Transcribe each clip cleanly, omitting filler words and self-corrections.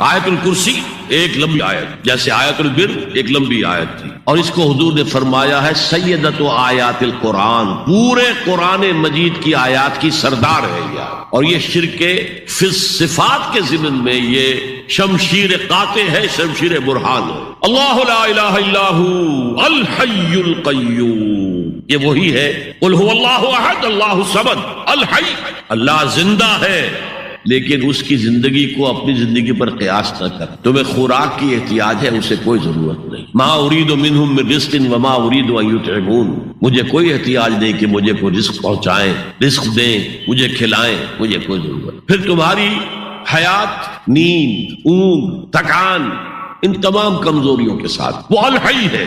آیت الکرسی ایک لمبی آیت، جیسے آیت البر ایک لمبی آیت تھی، اور اس کو حضور نے فرمایا ہے سیدۃ آیات القرآن، پورے قرآن مجید کی آیات کی سردار ہے یہ، اور یہ شرک فی الصفات کے ضمن میں یہ شمشیر قاطع ہے، شمشیر برہان ہے۔ اللہ لا الہ الا ھو الحی القیوم، یہ وہی ہے، قل ھو اللہ احد اللہ الصمد الحی، اللہ زندہ ہے لیکن اس کی زندگی کو اپنی زندگی پر قیاس نہ کر۔ تمہیں خوراک کی احتیاج ہے، اسے کوئی ضرورت نہیں۔ ما اريد منهم من رزق وما اريد ان يطعمون، مجھے کوئی احتیاج نہیں کہ مجھے کوئی رزق پہنچائیں، رزق دیں، مجھے کھلائیں، مجھے کوئی ضرورت۔ پھر تمہاری حیات، نیند، اونگ، تھکان، ان تمام کمزوریوں کے ساتھ وہ الحی ہے،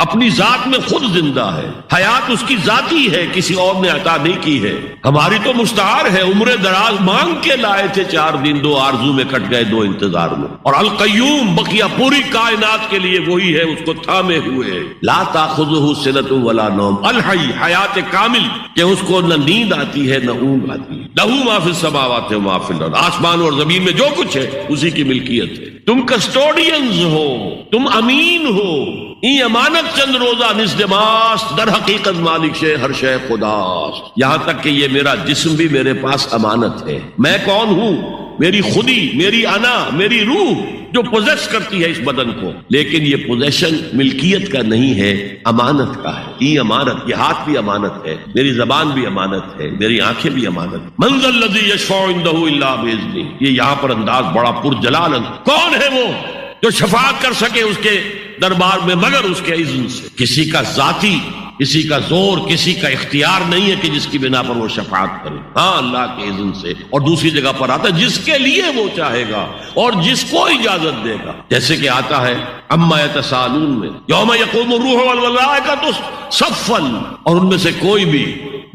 اپنی ذات میں خود زندہ ہے، حیات اس کی ذاتی ہے، کسی اور نے عطا نہیں کی ہے۔ ہماری تو مستعار ہے، عمر دراز مانگ کے لائے تھے، 4 دن 2 آرزو میں کٹ گئے، 2 انتظار میں۔ اور القیوم بقیہ پوری کائنات کے لیے وہی ہے، اس کو تھامے ہوئے، لا تاخذہ سنۃ ولا نوم، الحی، حیات کامل، کہ اس کو نہ نیند آتی ہے نہ اونگ آتی ہے۔ لہ ما فی السماوات و ما فی الارض، آسمان اور زمین میں جو کچھ ہے اسی کی ملکیت ہے۔ تم کسٹوڈینز ہو، تم امین ہو، ای امانت چند روزہ نزد ماست، در حقیقت مالک شے ہر شے خداست، یہاں تک کہ یہ میرا جسم بھی میرے پاس امانت ہے۔ میں کون ہوں؟ میری خودی، میری انا، میری روح جو پوزیس کرتی ہے اس بدن کو، لیکن یہ پوزیشن ملکیت کا نہیں ہے، امانت کا ہے۔ ای امانت، یہ ہاتھ بھی امانت ہے، میری زبان بھی امانت ہے، میری آنکھیں بھی امانت۔ من ذا الذی یشفع عنده الا باذنہ، یہ یہاں پر انداز بڑا پرجلال، کون ہے وہ جو شفاعت کر سکے اس کے دربار میں مگر اس کے اذن سے؟ کسی کا ذاتی، کسی کا زور، کسی کا اختیار نہیں ہے کہ جس کی بنا پر وہ شفاعت کرے، ہاں اللہ کے اذن سے۔ اور دوسری جگہ پر آتا ہے جس کے لیے وہ چاہے گا اور جس کو اجازت دے گا، جیسے کہ آتا ہے اما یتساءلون میں، یوم یقوم الروح والملائکۃ صفا، اور ان میں سے کوئی بھی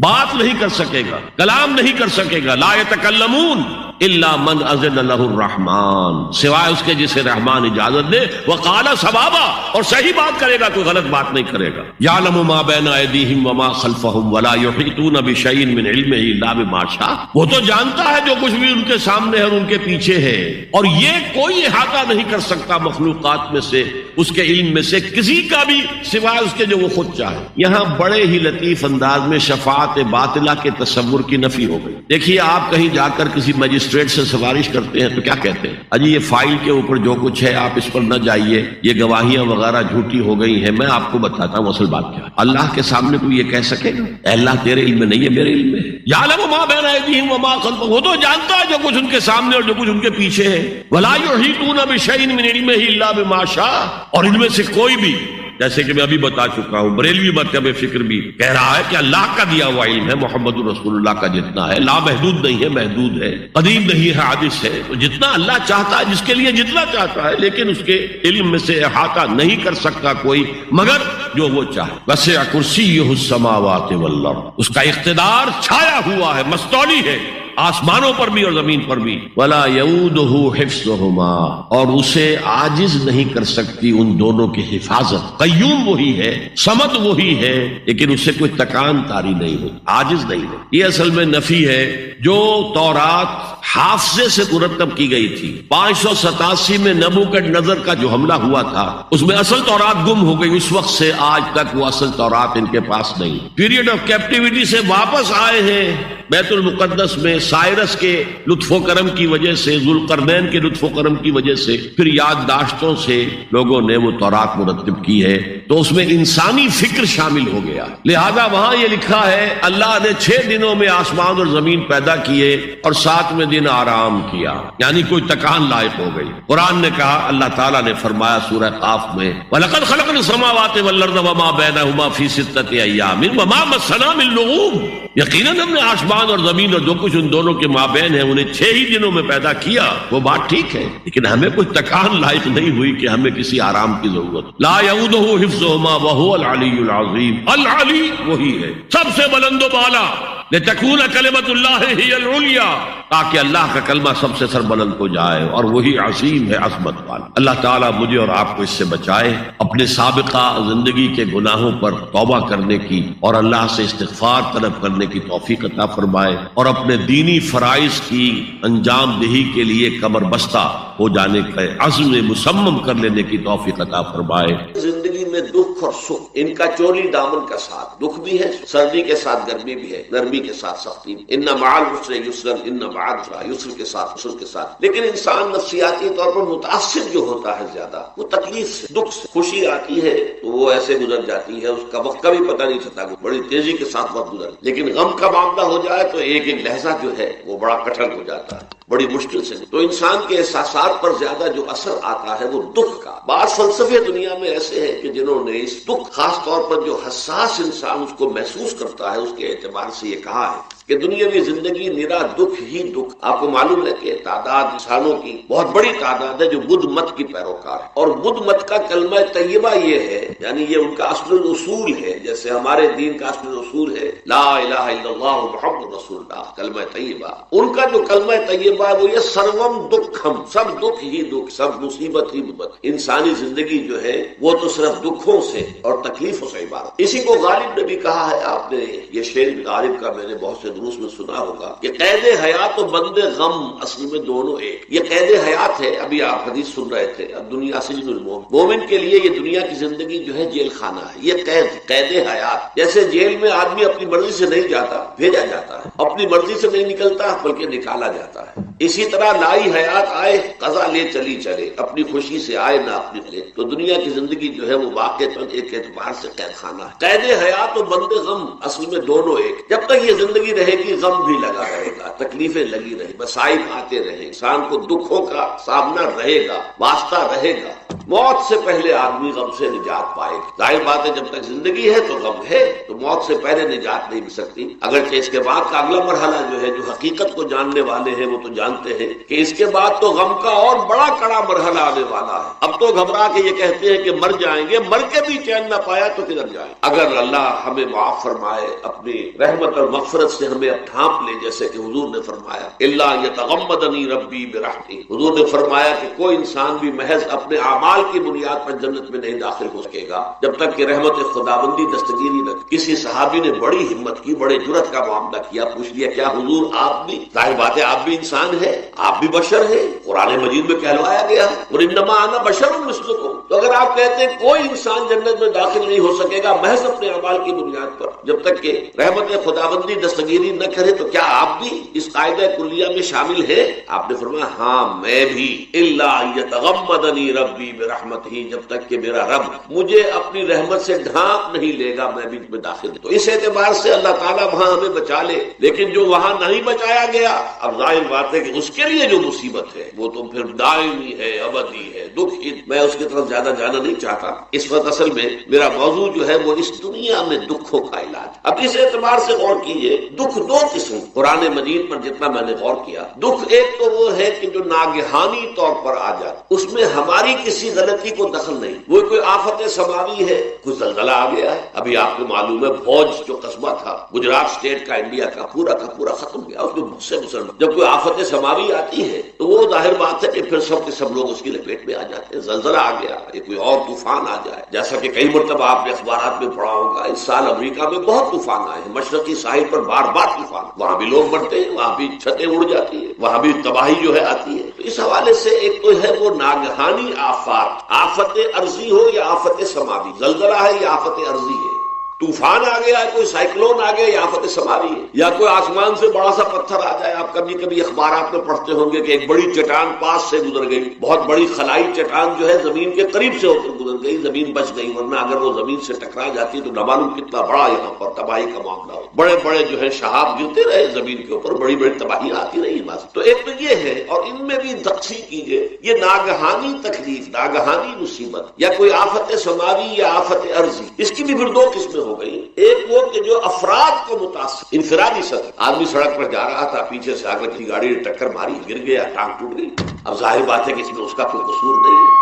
بات نہیں کر سکے گا، کلام نہیں کر سکے گا، لا یتکلمون الا من اذن له الرحمن، سوائے اس کے جسے رحمان اجازت دے، وقال صوابا، اور صحیح بات کرے گا، کوئی غلط بات نہیں کرے گا۔ یعلم ما بین ایدیہم وما خلفہم ولا یحیطون بشیء من علمہ الا بما شاء، وہ تو جانتا ہے جو کچھ بھی ان کے سامنے ہے اور ان کے پیچھے ہے، اور یہ کوئی احاطہ نہیں کر سکتا مخلوقات میں سے، اس کے علم میں سے کسی کا بھی، سوائے اس کے جو وہ خود چاہے۔ یہاں بڑے ہی لطیف انداز میں شفاعت باطلہ کے تصور کی نفی ہو گئی۔ دیکھیے آپ کہیں جا کر کسی مجسٹریٹ سے سفارش کرتے ہیں تو کیا کہتے ہیں؟ اجی یہ فائل کے اوپر جو کچھ ہے آپ اس پر نہ جائیے، یہ گواہیاں وغیرہ جھوٹی ہو گئی ہیں، میں آپ کو بتاتا ہوں اصل بات کیا ہے۔ اللہ کے سامنے کوئی یہ کہہ سکے گا اے اللہ تیرے علم میں نہیں ہے، میرے علم میں ہے؟ یعلم ما بین ایدیہم وما خلفہم، وہ تو جانتا ہے جو کچھ ان کے سامنے اور جو کچھ ان کے پیچھے ہے۔ ولا یحیطون بشیء من علمہ الا بما شاء، اور ان میں سے کوئی بھی، جیسے کہ میں ابھی بتا چکا ہوں، بریلوی مکتب فکر بھی کہہ رہا ہے کہ اللہ کا دیا ہوا علم ہے، محمد رسول اللہ کا جتنا ہے، لا محدود نہیں ہے، محدود ہے، قدیم نہیں ہے، حادث ہے، تو جتنا اللہ چاہتا ہے، جس کے لیے جتنا چاہتا ہے، لیکن اس کے علم میں سے احاطہ نہیں کر سکتا کوئی مگر جو وہ چاہے۔ وسع کرسیہ السماوات والارض، اس کا اقتدار چھایا ہوا ہے، مستولی ہے، آسمانوں پر بھی اور زمین پر بھی۔ ولا یؤودہ حفظہما، اور اسے عاجز نہیں کر سکتی ان دونوں کی حفاظت۔ قیوم وہی ہے، صمد وہی ہے، لیکن اس سے کوئی تکان تاری نہیں ہوتی، عاجز نہیں ہے۔ یہ اصل میں نفی ہے جو تورات حافظے سے مرتب کی گئی تھی۔ 587 میں نبوکدنضر کا جو حملہ ہوا تھا اس میں اصل تورات گم ہو گئی، اس وقت سے آج تک وہ اصل تورات ان کے پاس نہیں۔ پیریڈ آف کیپٹیوٹی سے واپس آئے ہیں بیت المقدس میں، سائرس کے لطف و کرم کی وجہ سے، ذوالقرنین کے لطف و کرم کی وجہ سے، پھر یادداشتوں سے لوگوں نے وہ تورات مرتب کی ہے، تو اس میں انسانی فکر شامل ہو گیا۔ لہذا وہاں یہ لکھا ہے اللہ نے 6 دنوں میں آسمان اور زمین پیدا کیے اور 7ویں دن آرام کیا، یعنی کوئی تکان لائق ہو گئی۔ قرآن نے کہا، اللہ تعالیٰ نے فرمایا سورہ قاف میں، وَلَقَدْ خَلَقْنَا السَّمَاوَاتِ وَالْأَرْضَ وَمَا بَيْنَهُمَا فِي 6 أَيَّامٍ وَمَا مَسَّنَا مِن لُغُوبٍ، یقیناً ہم نے آسمان اور زمین اور جو کچھ ان دونوں کے مابین ہے انہیں 6 ہی دنوں میں پیدا کیا۔ وہ بات ٹھیک ہے، لیکن ہمیں کوئی تکان لائق نہیں ہوئی کہ ہمیں کسی آرام کی ضرورت۔ لا یؤودہ حفظہما وہو العلی العظیم، العلی وہی ہے سب سے بلند و بالا، لتکون کلمۃ اللہ ہی العلیا، تاکہ اللہ کا کلمہ سب سے سربلند ہو جائے، اور وہی عظیم ہے، عظمت والا۔ اللہ تعالیٰ مجھے اور آپ کو اس سے بچائے، اپنے سابقہ زندگی کے گناہوں پر توبہ کرنے کی اور اللہ سے استغفار طلب کرنے کی توفیق عطا فرمائے، اور اپنے دینی فرائض کی انجام دہی کے لیے کمر بستہ ہو جانے کا عزم مسمم کر لینے کی توفیق عطا فرمائے۔ زندگی میں دکھ اور سکھ ان کا چولی دامن کا ساتھ، دکھ بھی ہے، سردی کے ساتھ گرمی بھی ہے، نرمی کے ساتھ سختی، ان مع العسر یسرا، ان مع العسر یسر کے ساتھ عسر کے ساتھ۔ لیکن انسان نفسیاتی طور پر متاثر جو ہوتا ہے زیادہ وہ تکلیف سے، دکھ سے۔ خوشی آتی ہے تو وہ ایسے گزر جاتی ہے، اس کا وقت کا بھی پتہ نہیں چلتا، بڑی تیزی کے ساتھ وقت گزر۔ لیکن غم کا معاملہ ہو جائے تو ایک ایک لہجہ جو ہے وہ بڑا کٹھن ہو جاتا ہے، بڑی مشکل سے۔ تو انسان کے احساسات پر زیادہ جو اثر آتا ہے وہ دکھ کا۔ بعض فلسفے دنیا میں ایسے ہیں کہ جنہوں نے اس دکھ، خاص طور پر جو حساس انسان اس کو محسوس کرتا ہے، اس کے اعتبار سے یہ کہا ہے کہ دنیاوی زندگی نرا دکھ ہی دکھ۔ آپ کو معلوم ہے کہ تعداد انسانوں کی بہت بڑی تعداد ہے جو بدھ مت کی پیروکار ہے، اور بدھ مت کا کلمہ طیبہ یہ ہے، یعنی یہ ان کا اصل الاصول ہے، جیسے ہمارے دین کا اصل الاصول ہے لا الہ الا اللہ محمد رسول اللہ، کلمہ طیبہ۔ ان کا جو کلمہ طیبہ ہے وہ یہ سروم دکھم، سب دکھ ہی دکھ، سب مصیبت ہی مصیبت۔ انسانی زندگی جو ہے وہ تو صرف دکھوں سے اور تکلیفوں سے عبارت۔ اسی کو غالب نے بھی کہا ہے، آپ نے یہ شعر غالب کا میں نے بہت سے دروس میں سنا ہوگا کہ قید حیات و بند غم اصل میں دونوں ایک۔ یہ قید حیات ہے، ابھی آپ حدیث سن رہے تھے، اب دنیا سجن المومن، مومن کے لیے یہ دنیا کی زندگی جو ہے جیل خانہ ہے، یہ قید حیات۔ جیسے جیل میں آدمی اپنی مرضی سے نہیں جاتا، بھیجا جاتا ہے، اپنی مرضی سے نہیں نکلتا بلکہ نکالا جاتا ہے۔ اسی طرح لائی حیات آئے قضا لے چلی چلے، اپنی خوشی سے آئے نہ اپنی لے۔ تو دنیا کی زندگی جو ہے وہ واقعتاً ایک اعتبار سے قید خانہ ہے۔ قید حیات و بند غم اصل میں دونوں ایک۔ جب تک یہ زندگی رہے گی غم بھی لگا رہے گا، تکلیفیں لگی رہے، مصائب آتے رہے، انسان کو دکھوں کا سامنا رہے گا، واسطہ رہے گا۔ موت سے پہلے آدمی غم سے نجات پائے گا۔ ظاہر بات ہے جب تک زندگی ہے تو غم ہے، تو موت سے پہلے نجات نہیں مل سکتی۔ اگرچہ اس کے بعد کا اگلا مرحلہ جو ہے، جو حقیقت کو جاننے والے ہیں وہ تو جانتے ہیں کہ اس کے بعد تو غم کا اور بڑا کڑا مرحلہ آنے والا ہے۔ اب تو گھبرا کے یہ کہتے ہیں کہ مر جائیں گے، مر کے بھی چین نہ پایا تو کدھر جائیں۔ اگر اللہ ہمیں معاف فرمائے، اپنی رحمت اور مغفرت سے ہمیں اب ڈھانپ لے، جیسے کہ حضور نے فرمایا الا یتغمدنی ربی برحمتہ، حضور نے فرمایا کہ کوئی انسان بھی محض اپنے اعمال کی بنیاد پر جنت میں نہیں داخل ہو سکے گا جب تک کہ رحمت خداوندی دستگیری نہ۔ کسی صحابی نے بڑی ہمت کی، بڑے جرأت کا معاملہ کیا، پوچھ لیا کیا حضور آپ بھی؟ ظاہر بات ہے آپ بھی انسان ہیں، آپ بھی بشر ہیں، قرآن مجید میں کہلوایا گیا ہے اور انما انا بشر مثلکم۔ تو اگر آپ کہتے ہیں کوئی انسان جنت میں داخل نہیں ہو سکے گا محض اپنے اعمال کی بنیاد پر جب تک کہ رحمت خداوندی دستگیری نہ کرے، تو کیا آپ بھی اس قاعدہ کلیہ میں شامل ہیں؟ آپ نے فرمایا ہاں میں بھی، الا یتغمدنی ربی برحمتہ، جب تک کہ میرا رب مجھے اپنی رحمت سے ڈھانپ نہیں لے گا میں بھی اس میں داخل۔ تو اس اعتبار سے اللہ تعالیٰ وہاں ہمیں بچا لے، لیکن جو وہاں نہیں بچایا گیا، اب ظاہر بات ہے کہ اس کے لیے جو مصیبت ہے وہ تو پھر دائمی ہے، ابدی ہے، دکھ ہی۔ میں اس کی طرف زیادہ جانا نہیں چاہتا اس وقت۔ اصل میں میرا موضوع جو ہے وہ اس دنیا میں دکھوں کا علاج۔ اب اس اعتبار سے غور کیجئے، دکھ دو قسم قرآن مجید پر جتنا میں نے غور کیا، دکھ ایک تو وہ ہے کہ جو ناگہانی طور پر آ جائے، اس میں ہماری کسی غلطی کو دخل نہیں، وہ کوئی آفت سماوی ہے، کوئی زلزلہ آ گیا ہے۔ ابھی آپ کو معلوم ہے بھوج جو قصبہ تھا گجرات اسٹیٹ کا، انڈیا کا پورا ختم گیا، اس میں بہت سے مسلمان۔ جب کوئی آفت سماوی آتی ہے تو وہ ظاہر بات ہے کہ پھر سب کے سب لوگ اس کی لپیٹ میں آ جاتے ہیں۔ زلزلہ آ گیا، کوئی اور طوفان آ جائے، جیسا کہ کئی مرتبہ آپ نے اخبارات میں پڑھا ہوگا، اس سال امریکہ میں بہت طوفان آئے ہیں، مشرقی ساحل پر بار بار طوفان، وہاں بھی لوگ مرتے ہیں، وہاں بھی چھتیں اڑ جاتی ہیں، وہاں بھی تباہی جو ہے آتی ہے۔ تو اس حوالے سے ایک تو ہے وہ ناگہانی آفات، آفت عرضی ہو یا آفت سماوی، زلزلہ ہے یا آفت عرضی ہے، طوفان آ گیا ہے، کوئی سائیکلون آ گیا، یا آفت سماوی ہے، یا کوئی آسمان سے بڑا سا پتھر آ جائے۔ آپ کبھی کبھی اخبارات میں پڑھتے ہوں گے کہ ایک بڑی چٹان پاس سے گزر گئی، بہت بڑی خلائی چٹان جو ہے زمین کے قریب سے ہو کر گزر گئی، زمین بچ گئی، ورنہ اگر وہ زمین سے ٹکرا جاتی تو نہ معلوم کتنا بڑا یہاں پر تباہی کا معاملہ ہو، بڑے بڑے جو ہے شہاب گرتے رہے زمین کے اوپر، بڑی بڑی تباہیاں آتی رہی بس۔ تو ایک تو یہ ہے، اور ان میں بھی تقسیم کیجئے، یہ ناگہانی تکلیف، ناگہانی مصیبت، یا کوئی آفت سماوی یا آفت عرضی، اس کی بھی پھر دو قسمیں ہو گئی۔ ایک وہ کہ جو افراد کو متاثر، انفرادی سطح، آدمی سڑک پر جا رہا تھا، پیچھے سے آگے کی گاڑی نے ٹکر ماری، گر گیا، ٹانگ ٹوٹ گئی، اب ظاہر بات ہے کہ اس میں اس کا کوئی قصور نہیں ہے۔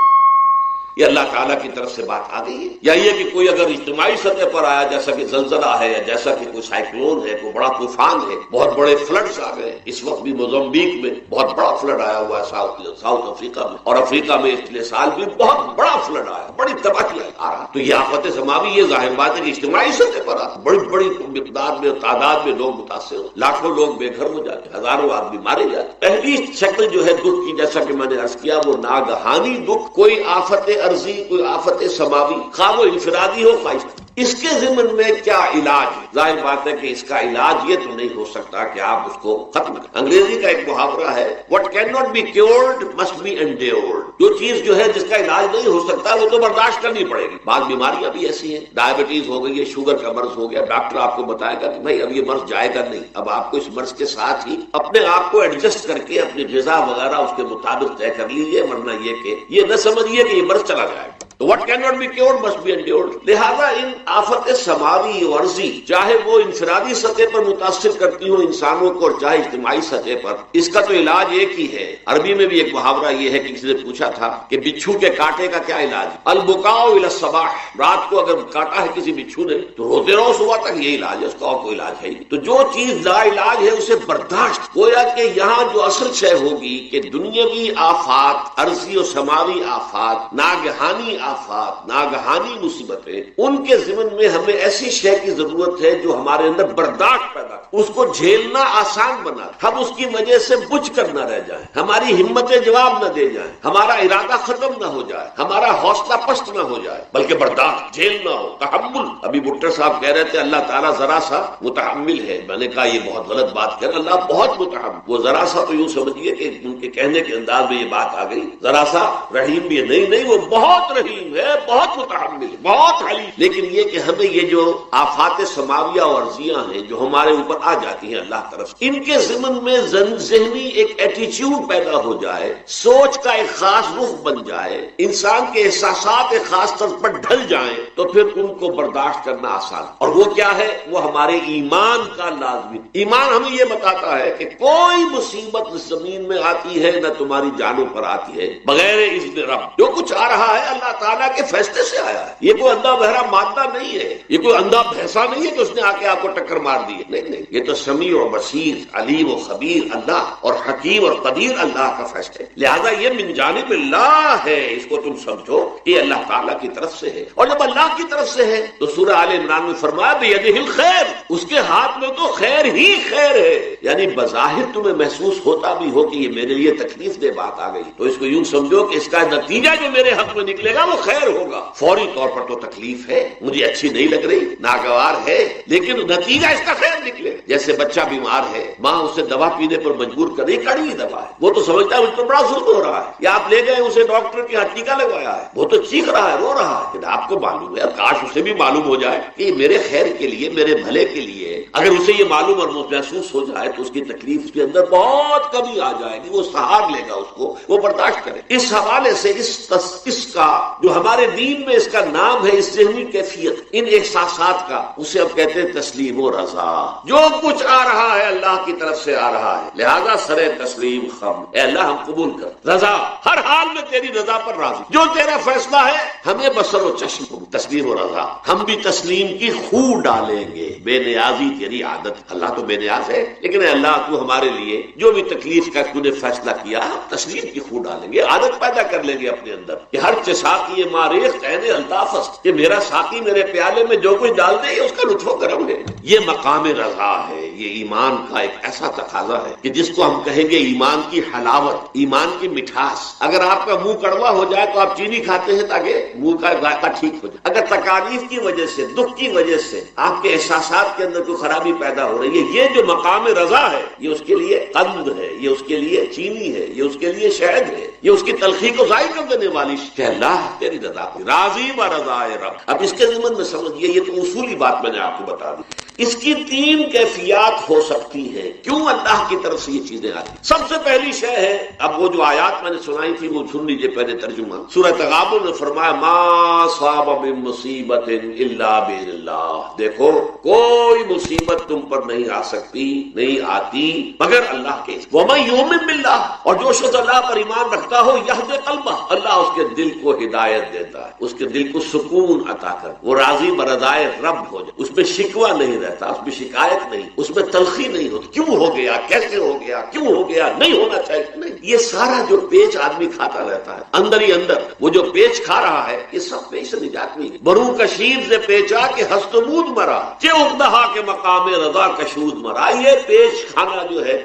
یہ اللہ تعالیٰ کی طرف سے بات آ گئی ہے؟ یا یہ کہ کوئی اگر اجتماعی سطح پر آیا جیسا کہ زلزلہ ہے یا جیسا کہ کوئی سائیکلون ہے، کوئی بڑا طوفان ہے، بہت بڑے فلڈز آ گئے، اس وقت بھی موزمبیق میں بہت بڑا فلڈ آیا ہوا ہے، ساؤتھ افریقہ میں، اور افریقہ میں پچھلے سال بھی بہت بڑا فلڈ آیا، بڑی تباہی آ رہا، تو یہ آفت سماوی یہ ظاہر بات ہے کہ اجتماعی سطح پر آتا، بڑی بڑی مقدار میں تعداد میں لوگ متاثر ہو، لاکھوں لوگ بے گھر ہو جاتے، ہزاروں آدمی مارے جاتے۔ پہلی شکل جو ہے دکھ کی، جیسا کہ میں نے عرض کیا، وہ ناگہانی دکھ، کوئی آفت عرضی، کوئی آفت سماوی، خواہ وہ انفرادی ہو خواہش، اس کے ضمن میں کیا علاج ہے؟ ظاہر بات ہے کہ اس کا علاج یہ تو نہیں ہو سکتا کہ آپ اس کو ختم کریں۔ انگریزی کا ایک محاورہ ہے، what cannot be cured must be endured۔ جو چیز جو ہے جس کا علاج نہیں ہو سکتا وہ تو برداشت کرنی پڑے گی۔ بعض بیماریاں بھی ایسی ہیں، ڈائبٹیز ہو گئی ہے، شوگر کا مرض ہو گیا، ڈاکٹر آپ کو بتائے گا کہ بھائی اب یہ مرض جائے گا نہیں، اب آپ کو اس مرض کے ساتھ ہی اپنے آپ کو ایڈجسٹ کر کے اپنی غذا وغیرہ اس کے مطابق طے کر لیجیے، ورنہ یہ کہ یہ نہ سمجھیے کہ یہ مرض چلا جائے گا۔ تو what cannot be cured must be endured۔ لہذا ان آفت سماوی و عرضی، چاہے وہ انفرادی سطح پر متاثر کرتی ہوں انسانوں کو اور چاہے اجتماعی سطح پر، اس کا تو علاج ایک ہی ہے۔ عربی میں بھی ایک محاورہ یہ ہے کہ کسی نے پوچھا تھا کہ بچھو کے کاٹے کا کیا علاج؟ البکاء الی الصباح، رات کو اگر کاٹا ہے کسی بچھو نے تو روتے رہو صبح تک، یہ علاج ہے، اس کا اور کوئی علاج ہے۔ تو جو چیز لا علاج ہے اسے برداشت، گویا کہ یہاں جو اصل شے ہوگی کہ دنیاوی آفات، عرضی و سماوی آفات، ناگہانی آفات، ناگہانی مصیبتیں، ان کے ضمن میں ہمیں ایسی شے کی ضرورت ہے جو ہمارے اندر برداشت پیدا کرے، اس کو جھیلنا آسان بنا، ہم اس کی وجہ سے بجھ کر نہ رہ جائیں، ہماری ہمتیں جواب نہ دے جائیں، ہمارا ارادہ ختم نہ ہو جائے، ہمارا حوصلہ پست نہ ہو جائے، بلکہ برداشت، جھیلنا ہو، تحمل۔ ابھی بھٹر صاحب کہہ رہے تھے اللہ تعالیٰ ذرا سا متحمل ہے، میں نے کہا یہ بہت غلط بات کہہ رہے، اللہ بہت متحمل، وہ ذرا سا تو یوں سمجھیے کہ ان کے کہنے کے انداز میں یہ بات آ گئی، ذرا سا رحیم بھی ہے، نہیں وہ بہت رحیم ہے، بہت متحمل ہے، بہت حلیم۔ لیکن یہ کہ ہمیں یہ جو آفات سماویہ اور عرضیاں ہیں جو ہمارے اوپر آ جاتی ہیں اللہ طرف، ان کے ضمن میں ذہنی ایک ایٹیچیوڈ پیدا ہو جائے، سوچ کا ایک خاص رخ بن جائے، انسان کے احساسات ایک خاص طرز پر ڈھل جائیں، تو پھر ان کو برداشت کرنا آسان۔ اور وہ کیا ہے؟ وہ ہمارے ایمان کا لازمی۔ ایمان ہمیں یہ بتاتا ہے کہ کوئی مصیبت اس زمین میں آتی ہے نہ تمہاری جانوں پر آتی ہے بغیر اذن رب۔ جو کچھ آ رہا ہے اللہ تعالیٰ کے فیصلے سے آیا ہے، یہ کوئی اندھا بہرا مادہ نہیں ہے، یہ کوئی اندھا بھینسا نہیں ہے کہ اس نے آ کے آپ کو ٹکر مار دی ہے، نہیں، یہ تو سمیع اور بصیر، علیم و خبیر اللہ اور حکیم اور قدیر اللہ کا فیصلہ ہے۔ لہذا یہ من جانب اللہ ہے، اس کو تم سمجھو کہ اللہ تعالیٰ کی طرف سے ہے، اور جب اللہ کی طرف سے ہے تو سورہ آل عمران میں فرمایا بیدہ الخیر، اس کے ہاتھ میں تو خیر ہی خیر ہے، یعنی بظاہر تمہیں محسوس ہوتا بھی ہو کہ یہ میرے لیے تکلیف دہ بات آ گئی، تو اس کو یوں سمجھو کہ اس کا نتیجہ جو میرے حق میں نکلے گا وہ خیر ہوگا۔ فوری طور پر تو تکلیف ہے، مجھے اچھی نہیں لگ رہی، ناگوار ہے، لیکن نتیجہ اس کا خیر نکلے۔ جیسے بچہ بیمار ہے، ماں اسے دوا پینے پر مجبور کر رہی، کڑوی دوا ہے، وہ تو سمجھتا ہے مجھ پر بڑا ظلم ہو رہا ہے، یا آپ لے گئے اسے ڈاکٹر کے ہاتھ ٹیکا لگوایا ہے، وہ تو چیخ رہا ہے، رو رہا ہے، آپ کو معلوم ہے، کاش اسے بھی معلوم ہو جائے کہ یہ میرے خیر کے لیے، میرے بھلے کے لیے۔ اگر اسے یہ معلوم اور محسوس ہو جائے تو اس کی تکلیف اس کے اندر بہت کمی آ جائے گی، وہ سہار لے گا اس کو، وہ برداشت کرے۔ اس حوالے سے اس کا جو ہمارے دین میں اس کا نام ہے، اس ذہنی کیفیت، ان احساسات کا، اسے اب کہتے ہیں تسلیم و رضا۔ جو کچھ آ رہا ہے اللہ کی طرف سے آ رہا ہے، لہذا سر تسلیم خم، اے اللہ ہم قبول کر، رضا، ہر حال میں تیری رضا پر راضی، جو تیرا فیصلہ ہے ہمیں بصر و چشم، تسلیم و رضا، ہم بھی تسلیم کی خو ڈالیں گے، بے نیازی تیری عادت، اللہ تو بے نیاز ہے، لیکن اے اللہ تو ہمارے لیے جو بھی تکلیف کا تو نے فیصلہ کیا، ہم تسلیم کی خو ڈالیں گے، عادت پیدا کر لیں گے اپنے اندر کہ ہر ساقی ماریخ عین الطاف است، کہ میرا ساقی میرے پیالے میں جو کچھ ڈال دے اس کا لطف و کرم ہے۔ یہ مقام رضا ہے، یہ ایمان کا ایک ایسا تقاضا ہے کہ جس کو ہم کہیں گے ایمان کی حلاوت، ایمان کی مٹھاس۔ اگر آپ کا منہ کڑوا ہو جائے تو آپ چینی کھاتے ہیں تاکہ منہ کا ذائقہ ٹھیک ہو جائے، اگر تکالیف کی وجہ سے، دکھ کی وجہ سے آپ کے احساسات کے اندر کوئی خرابی پیدا ہو رہی ہے، یہ جو مقام رضا ہے یہ اس کے لیے قند ہے، یہ اس کے لیے چینی ہے، یہ اس کے لیے شہد ہے، یہ اس کی تلخی کو ظاہر کر دینے والی کہ اللہ تیری رضا، راضی و رضا رب۔ اب اس کے ضمن میں سمجھیے، یہ تو اصولی بات میں نے آپ کو بتا دی، اس کی تین کیفیات ہو سکتی ہے، کیوں اللہ کی طرف سے یہ چیزیں آتی۔ سب سے پہلی شے ہے، اب وہ جو آیات میں نے سنائی تھی وہ سن لیجیے پہلے ترجمہ۔ سورہ تغابن میں فرمایا ما صاب من مصیبت الا باذن اللہ، دیکھو کوئی مصیبت تم پر نہیں آ سکتی، نہیں آتی مگر اللہ کے۔ ومن یؤمن باللہ، اور جو شخص اللہ پر ایمان رکھتا ہو یہد قلبہ، اللہ اس کے دل کو ہدایت دیتا ہے، اس کے دل کو سکون عطا کر، وہ راضی برضائے رب ہو جائے، اس میں شکوہ نہیں رہتا، اس میں شکایت نہیں، اس میں تلخی نہیں ہوتی، کیوں ہو گیا، کیسے ہو گیا، کیوں ہو گیا، نہیں ہونا چاہیے، نہیں۔ یہ سارا جو پیچ آدمی کھاتا رہتا ہے اندر ہی اندر، وہ جو پیچ کھا رہا ہے، یہ سب پیچ سے نجات نہیں ہے۔ برو کشید سے پیچا کہ ہستمود مرا، چے اقدہا کے مقام رضا کشود مرا۔ یہ پیچ کھانا جو ہے،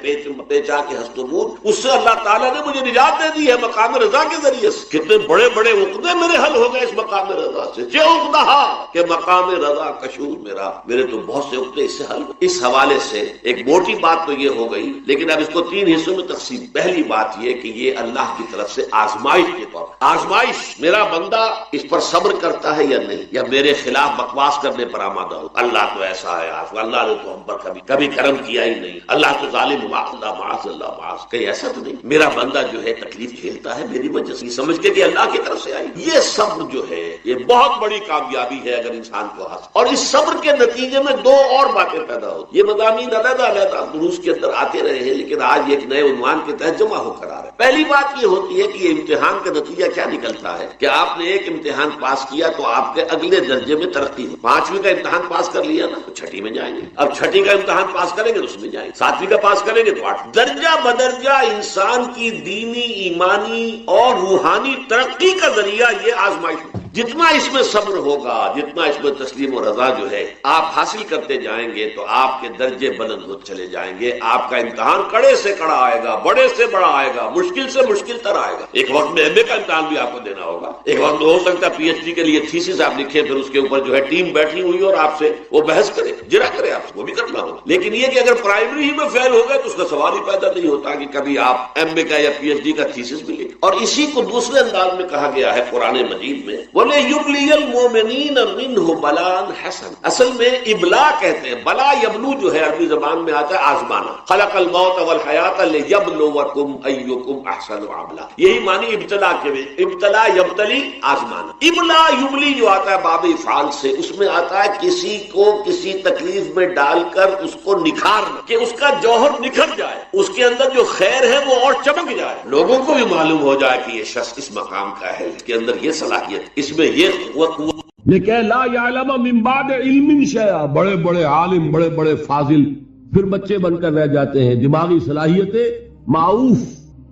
پیچا کے ہستمود، اس سے اللہ تعالیٰ نے مجھے نجات دے دی ہے مقام رضا کے ذریعے سے۔ کتنے بڑے بڑے عقدے میرے حل ہو گئے اس مقام رضا سے، چے اقدہا کہ مقام رضا کشود میرا، میرے تو بہت سے عقدے اس سے حل ہوئے۔ اس حوالے سے ایک موٹی بات تو یہ ہو گئی، لیکن اب اس کو 3 حصوں میں تقسیم۔ پہلی بات یہ کہ یہ اللہ کی طرف سے آزمائش کے طور پر، آزمائش میرا بندہ اس پر صبر کرتا ہے یا نہیں، یا میرے خلاف بکواس کرنے پر آمادہ ہو، اللہ تو ایسا ہے، اللہ نے تو ہم پر کبھی کرم کیا ہی نہیں، اللہ تو ظالم، معاذ اللہ، کہیں ایسا تو نہیں، میرا بندہ جو ہے تکلیف جھیلتا ہے میری وجہ سے، سمجھ کے کہ اللہ کی طرف سے آئی۔ یہ صبر جو ہے یہ بہت بڑی کامیابی ہے اگر انسان کو حاصل، اور اس صبر کے نتیجے میں 2 اور باتیں پیدا ہوتی۔ یہ مضامین علیحدہ علیحدہ دروس کے اندر آتے رہے ہیں، لیکن آج ایک نئے عنوان کے تحت جمع ہو کر آ رہے ہیں۔ پہلی بات یہ ہوتی ہے کہ یہ امتحان کا نتیجہ کیا نکلتا ہے کہ آپ نے ایک امتحان پاس کیا تو آپ کے اگلے درجے میں ترقی ہو۔ 5ویں کا امتحان پاس کر لیا نا تو 6ٹھی میں جائیں گے، اب 6ٹھی کا امتحان پاس کریں گے تو اس میں جائیں گے، 7ویں کا پاس کریں گے تو 8۔ درجہ بدرجہ انسان کی دینی، ایمانی اور روحانی ترقی کا ذریعہ یہ آزمائش ہے۔ جتنا اس میں صبر ہوگا، جتنا اس میں تسلیم و رضا جو ہے آپ حاصل کرتے جائیں گے تو آپ کے درجے بلند ہوتے چلے جائیں گے۔ آپ کا امتحان کڑے سے کڑا آئے گا، بڑے سے بڑا آئے گا، مشکل سے مشکل تر آئے گا۔ ایک وقت میں MA کا امتحان بھی آپ کو دینا ہوگا، ایک وقت میں ہو سکتا ہے PhD کے لیے تھیسس آپ لکھیں، پھر اس کے اوپر جو ہے ٹیم بیٹھی ہوئی اور آپ سے وہ بحث کرے، جرا کرے، آپ سے وہ بھی کرنا ہوگا۔ لیکن یہ کہ اگر پرائمری ہی میں فیل ہو گئے تو اس کا سوال ہی پیدا نہیں ہوتا کہ کبھی آپ MA کا یا PhD کا تھیسس بھی لکھیں۔ اور اسی کو دوسرے انداز میں کہا گیا ہے قرآن مجید میں، وَلَيُبْلِيَ الْمُؤْمِنِينَ مِنْهُ بَلَاءً حَسَنًا۔ اصل میں ابلا کہتے ہیں، بلا یبلو جو ہے عربی زبان میں آتا ہے آزمانا، خلق الموت والحیات لیبلوکم ایکم احسن عملا، یہی معنی ابتلا کے میں، ابتلا یبتلی آزمانا۔ ابلا یبلی جو آتا ہے باب افعال سے، اس میں آتا ہے کسی کو کسی تکلیف میں ڈال کر اس کو نکھارنا، کہ اس کا جوہر نکھر جائے، اس کے اندر جو خیر ہے وہ اور چمک جائے، لوگوں کو بھی معلوم ہو جائے کہ یہ شخص اس مقام کا ہے، اس کے اندر یہ صلاحیت، اس میں یہ قوت۔ لیکن لا یعلم من بعد علم شیئا، بڑے بڑے عالم، بڑے بڑے فاضل پھر بچے بن کر رہ جاتے ہیں، دماغی صلاحیتیں معوف،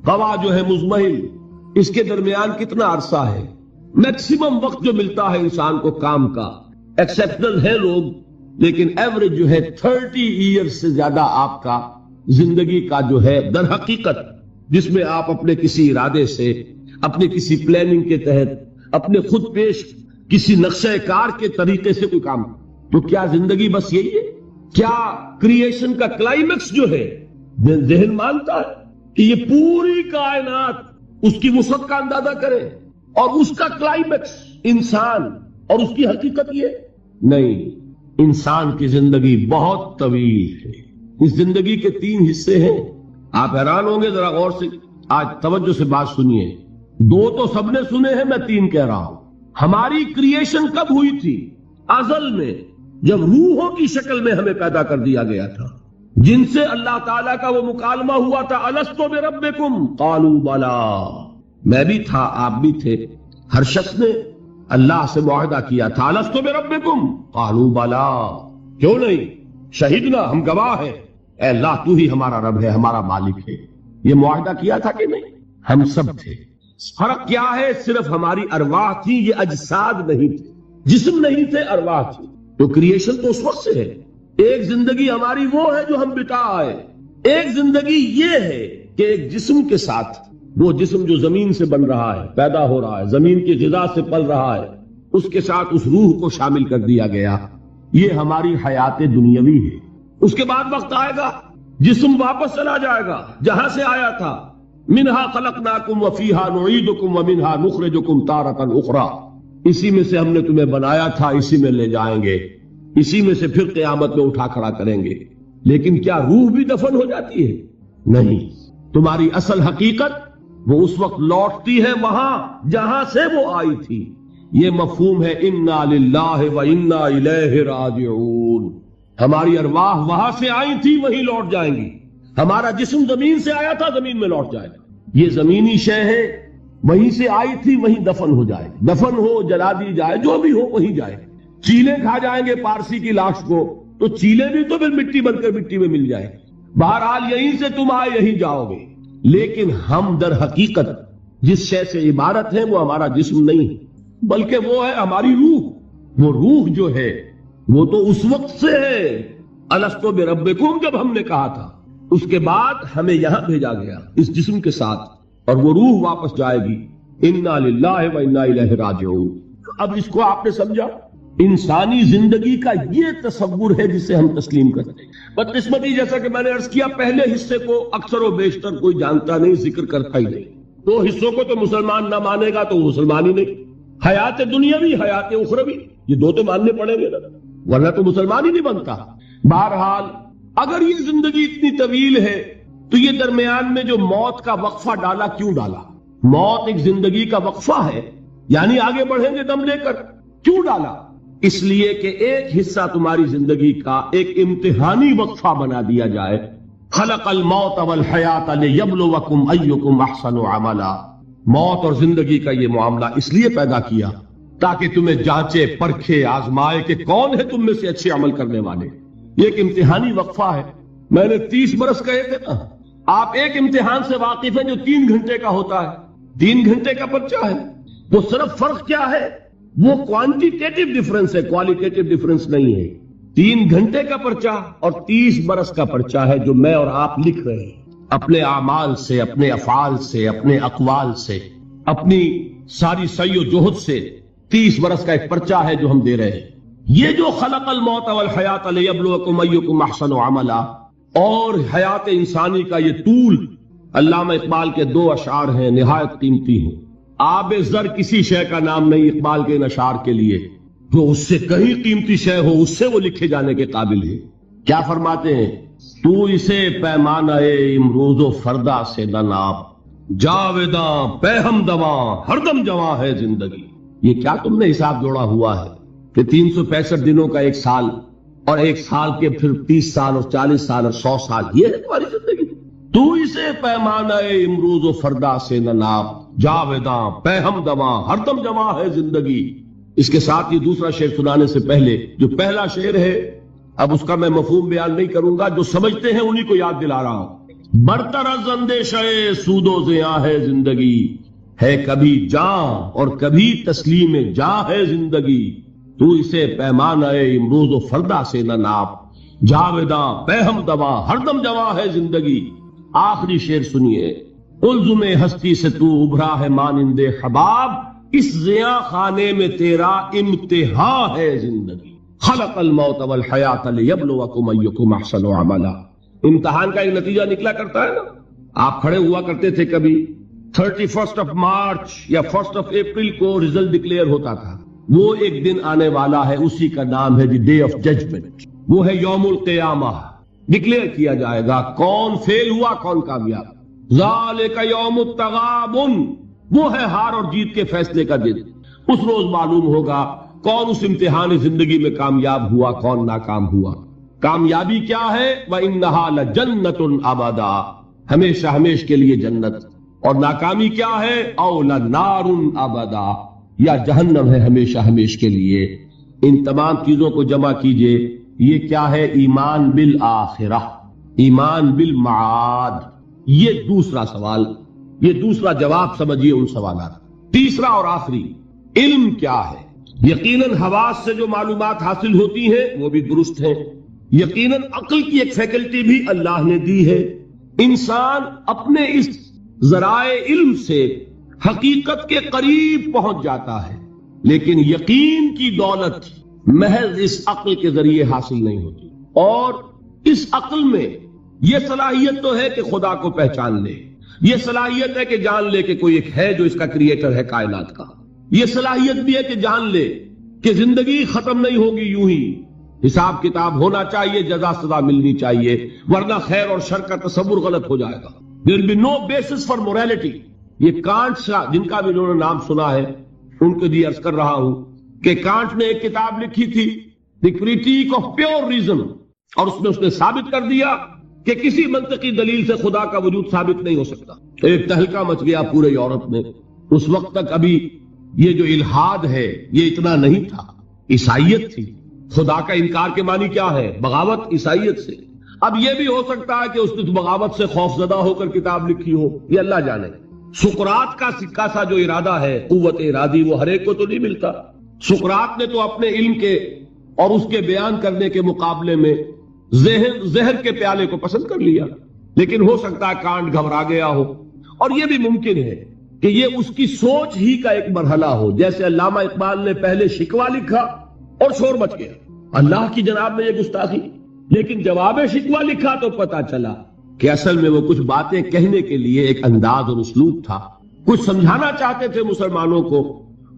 قوا جو ہے مزمحل، اس کے درمیان کتنا عرصہ ہے؟ میکسیمم وقت جو ملتا ہے انسان کو کام کا، ایکسیپشنل ہے لوگ، لیکن ایوریج جو ہے 30 ایئرز سے زیادہ آپ کا زندگی کا جو ہے در حقیقت، جس میں آپ اپنے کسی ارادے سے، اپنے کسی پلاننگ کے تحت، اپنے خود پیش کسی نقشہ کار کے طریقے سے کوئی کام، تو کیا زندگی بس یہی ہے؟ کیا کریشن کا کلائمیکس جو ہے ذہن مانتا ہے کہ یہ پوری کائنات اس کی وسعت کا اندازہ کرے اور اس کا کلائمیکس انسان اور اس کی حقیقت یہ نہیں؟ انسان کی زندگی بہت طویل ہے، اس زندگی کے 3 حصے ہیں۔ آپ حیران ہوں گے، ذرا غور سے آج توجہ سے بات سنیے، 2 تو سب نے سنے ہیں، میں 3 کہہ رہا ہوں۔ ہماری کریشن کب ہوئی تھی؟ ازل میں، جب روحوں کی شکل میں ہمیں پیدا کر دیا گیا تھا، جن سے اللہ تعالیٰ کا وہ مکالمہ ہوا تھا، الستو بربکم قالوا بلا، میں بھی تھا، آپ بھی تھے، ہر شخص نے اللہ سے معاہدہ کیا تھا، الستو بربکم قالوا بلا، کیوں نہیں، شہیدنا، ہم گواہ ہیں، اے اللہ تو ہی ہمارا رب ہے، ہمارا مالک ہے۔ یہ معاہدہ کیا تھا کہ نہیں؟ ہم سب تھے۔ فرق کیا ہے؟ صرف ہماری ارواح تھی، یہ اجساد نہیں تھے، جسم نہیں تھے، ارواح تھی۔ تو کریشن تو اس وقت سے ہے۔ ایک زندگی ہماری وہ ہے جو ہم بتا آئے، ایک زندگی یہ ہے کہ ایک جسم کے ساتھ، وہ جسم جو زمین سے بن رہا ہے، پیدا ہو رہا ہے، زمین کی غذا سے پل رہا ہے، اس کے ساتھ اس روح کو شامل کر دیا گیا، یہ ہماری حیات دنیاوی ہے۔ اس کے بعد وقت آئے گا، جسم واپس چلا جائے گا جہاں سے آیا تھا، منہا خلقناکم وفیہا نعیدکم ومنہا نخرجکم تارۃ اخری، اسی میں سے ہم نے تمہیں بنایا تھا، اسی میں لے جائیں گے، اسی میں سے پھر قیامت میں اٹھا کھڑا کریں گے۔ لیکن کیا روح بھی دفن ہو جاتی ہے؟ نہیں، تمہاری اصل حقیقت وہ اس وقت لوٹتی ہے وہاں جہاں سے وہ آئی تھی۔ یہ مفہوم ہے انا للہ و انا الیہ راجعون، ہماری ارواح وہاں سے آئی تھی، وہیں لوٹ جائیں گی۔ ہمارا جسم زمین سے آیا تھا، زمین میں لوٹ جائے گا۔ یہ زمینی شے ہے، وہیں سے آئی تھی وہیں دفن ہو جائے، دفن ہو جلا دی جائے، جو بھی ہو وہیں جائے۔ چیلے کھا جائیں گے پارسی کی لاش کو تو چیلے بھی تو پھر مٹی بن کر مٹی میں مل جائے۔ بہرحال یہیں سے تم آئے یہیں جاؤ گے، لیکن ہم در حقیقت جس شے سے عبارت ہیں وہ ہمارا جسم نہیں ہے، بلکہ وہ ہے ہماری روح۔ وہ روح جو ہے وہ تو اس وقت سے ہے الستو بربکم جب ہم نے کہا تھا، اس کے بعد ہمیں یہاں بھیجا گیا اس جسم کے ساتھ، اور وہ روح واپس جائے گی۔ انا للہ و انا الیہ راجعون۔ اب اس کو آپ نے سمجھا؟ انسانی زندگی کا یہ تصور ہے جسے ہم تسلیم کرتے ہیں۔ بدقسمتی جیسا کہ میں نے عرض کیا، پہلے حصے کو اکثر و بیشتر کوئی جانتا نہیں، ذکر کرتا ہی نہیں۔ دو حصوں کو تو مسلمان نہ مانے گا تو وہ مسلمان ہی نہیں۔ حیات دنیاوی، حیات اخروی، یہ دو تو ماننے پڑیں گے نا، ورنہ تو مسلمان ہی نہیں بنتا۔ بہرحال اگر یہ زندگی اتنی طویل ہے تو یہ درمیان میں جو موت کا وقفہ ڈالا کیوں ڈالا؟ موت ایک زندگی کا وقفہ ہے، یعنی آگے بڑھیں گے دم لے کر، کیوں ڈالا؟ اس لیے کہ ایک حصہ تمہاری زندگی کا ایک امتحانی وقفہ بنا دیا جائے۔ خلق الموت والحیات لیبلوکم ایکم احسن عملا۔ موت اور زندگی کا یہ معاملہ اس لیے پیدا کیا تاکہ تمہیں جانچے، پرکھے، آزمائے کہ کون ہے تم میں سے اچھے عمل کرنے والے۔ یہ ایک امتحانی وقفہ ہے۔ میں نے 30 برس کہے تھے نا، آپ ایک امتحان سے واقف ہیں جو 3 گھنٹے کا ہوتا ہے، 3 گھنٹے کا پرچہ ہے۔ وہ صرف فرق کیا ہے؟ وہ کوانٹیٹیو ڈیفرنس ہے، کوالیٹیٹیو ڈیفرنس نہیں ہے۔ 3 گھنٹے کا پرچہ اور 30 برس کا پرچہ ہے جو میں اور آپ لکھ رہے ہیں، اپنے اعمال سے، اپنے افعال سے، اپنے اقوال سے، اپنی ساری سعی و جہد سے 30 برس کا ایک پرچہ ہے جو ہم دے رہے ہیں۔ یہ جو خلق الموت والحیات لیبلوکم ایکم احسن عملا اور حیات انسانی کا یہ طول، علامہ اقبال کے 2 اشعار ہیں نہایت قیمتی ہیں۔ آب زر کسی شے کا نام نہیں اقبال کے ان اشعار کے لیے، جو اس سے کہیں قیمتی شے ہو اس سے وہ لکھے جانے کے قابل ہے۔ کیا فرماتے ہیں؟ تو اسے پیمانہ امروز و فردا سے نہ ناپ، جاویداں پہ ہم دواں ہر دم جواں ہے زندگی۔ یہ کیا تم نے حساب جوڑا ہوا ہے کہ 365 دنوں کا 1 سال، اور 1 سال کے پھر 30 سال اور 40 سال اور 100 سال، یہ ہے تمہاری زندگی؟ تو اسے پیمانہ امروز و فردا سے نہ ناپ، جاویداں پہ ہم دواں ہر دم جواں ہے زندگی۔ اس کے ساتھ یہ دوسرا شعر سنانے سے پہلے جو پہلا شعر ہے، اب اس کا میں مفہوم بیان نہیں کروں گا، جو سمجھتے ہیں انہی کو یاد دلا رہا ہوں۔ برتر از اندیشہ سود و زیاں ہے زندگی، ہے کبھی جاں اور کبھی تسلیم جاں ہے زندگی۔ تو اسے پیمانہ امروز و فردا سے نہ ناپ، جاویداں پہ ہم دواں ہر دم جواں ہے زندگی۔ آخری شعر سنیے، الزم ہستی سے تو ابھرا ہے مانند حباب، اس زیاں خانے میں تیرا امتحان ہے زندگی۔ خلق الموت والحیات لیبلوکم ایکم احسن عملا۔ امتحان کا ایک نتیجہ نکلا کرتا ہے نا۔ آپ کھڑے ہوا کرتے تھے کبھی 31 مارچ یا 1 اپریل کو رزلٹ ڈکلیئر ہوتا تھا۔ وہ ایک دن آنے والا ہے، اسی کا نام ہے دی ڈے آف ججمنٹ، وہ ہے یوم القیامہ۔ ڈکلیئر کیا جائے گا کون فیل ہوا کون کامیاب۔ ذالک یوم التغابن، وہ ہے ہار اور جیت کے فیصلے کا دن۔ اس روز معلوم ہوگا کون اس امتحان زندگی میں کامیاب ہوا کون ناکام ہوا۔ کامیابی کیا ہے؟ وَإِنَّهَا لَجَنَّةٌ أَبَدًا، ہمیشہ ہمیش کے لیے جنت، اور ناکامی کیا ہے؟ أَوْ لَنَارٌ أَبَدًا، یا جہنم ہے ہمیشہ ہمیش کے لیے۔ ان تمام چیزوں کو جمع کیجئے، یہ کیا ہے؟ ایمان بالآخرہ، ایمان بالمعاد۔ یہ دوسرا سوال، یہ دوسرا جواب سمجھیے ان سوالات۔ تیسرا اور آخری، علم کیا ہے؟ یقیناً حواس سے جو معلومات حاصل ہوتی ہیں وہ بھی درست ہیں، یقیناً عقل کی ایک فیکلٹی بھی اللہ نے دی ہے۔ انسان اپنے اس ذرائع علم سے حقیقت کے قریب پہنچ جاتا ہے، لیکن یقین کی دولت محض اس عقل کے ذریعے حاصل نہیں ہوتی۔ اور اس عقل میں یہ صلاحیت تو ہے کہ خدا کو پہچان لے، یہ صلاحیت ہے کہ جان لے کہ کوئی ایک ہے جو اس کا کریٹر ہے کائنات کا، یہ صلاحیت بھی ہے کہ جان لے کہ زندگی ختم نہیں ہوگی یوں ہی، حساب کتاب ہونا چاہیے، جزا سزا ملنی چاہیے، ورنہ خیر اور شر کا تصور غلط ہو جائے گا۔ There will be no basis for morality۔ یہ کانٹ جن کا بھی انہوں نے نام سنا ہے ان کو بھی عرض کر رہا ہوں کہ کانٹ نے ایک کتاب لکھی تھی دی کریٹیک آف پیور ریزن، اور اس نے ثابت کر دیا کہ کسی منطقی دلیل سے خدا کا وجود ثابت نہیں ہو سکتا۔ ایک تہلکہ مچ گیا پورے یورپ میں، اس وقت تک ابھی یہ جو الحاد ہے یہ اتنا نہیں تھا، عیسائیت تھی۔ خدا کا انکار کے معنی کیا ہے؟ بغاوت عیسائیت سے۔ اب یہ بھی ہو سکتا ہے کہ اس نے بغاوت سے خوف زدہ ہو کر کتاب لکھی ہو، یہ اللہ جانے۔ سقراط کا سکہ سا جو ارادہ ہے، قوت ارادی، وہ ہر ایک کو تو نہیں ملتا۔ سقراط نے تو اپنے علم کے اور اس کے بیان کرنے کے مقابلے میں زہر کے پیالے کو پسند کر لیا، لیکن ہو سکتا ہے کانٹ گھبرا گیا ہو، اور یہ بھی ممکن ہے کہ یہ اس کی سوچ ہی کا ایک مرحلہ ہو، جیسے علامہ اقبال نے پہلے شکوہ لکھا اور شور مچ گیا، اللہ کی جناب میں یہ گستاخی، لیکن جواب شکوہ لکھا تو پتا چلا کہ اصل میں وہ کچھ باتیں کہنے کے لیے ایک انداز اور اسلوب تھا، کچھ سمجھانا چاہتے تھے مسلمانوں کو،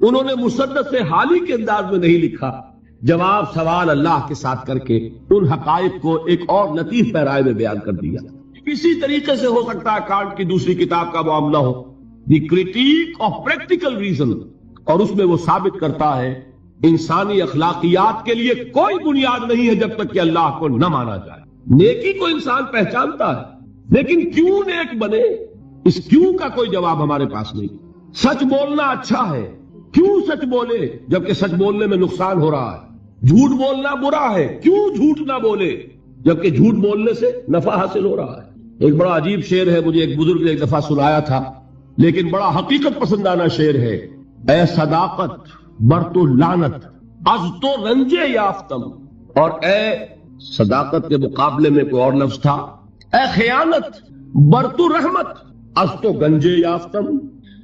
انہوں نے مسدس حالی کے انداز میں نہیں لکھا، جواب سوال اللہ کے ساتھ کر کے ان حقائق کو ایک اور لطیف پیرائے میں بیان کر دیا۔ اسی طریقے سے ہو سکتا ہے کانٹ کی دوسری کتاب کا معاملہ ہو، دی کریٹیک آف پریکٹیکل ریزن، اور اس میں وہ ثابت کرتا ہے انسانی اخلاقیات کے لیے کوئی بنیاد نہیں ہے جب تک کہ اللہ کو نہ مانا جائے۔ نیکی کو انسان پہچانتا ہے، لیکن کیوں نیک بنے، اس کیوں کا کوئی جواب ہمارے پاس نہیں۔ سچ بولنا اچھا ہے، کیوں سچ بولے جبکہ سچ بولنے میں نقصان ہو رہا ہے؟ جھوٹ بولنا برا ہے، کیوں جھوٹ نہ بولے جبکہ جھوٹ بولنے سے نفع حاصل ہو رہا ہے؟ ایک بڑا عجیب شعر ہے، مجھے ایک بزرگ نے ایک دفعہ سنایا تھا، لیکن بڑا حقیقت پسندانہ شعر ہے۔ اے صداقت بر تو لعنت از تو رنجے یافتم، اور اے صداقت کے مقابلے میں کوئی اور لفظ تھا، اے خیانت بر تو رحمت از تو گنجے یافتم،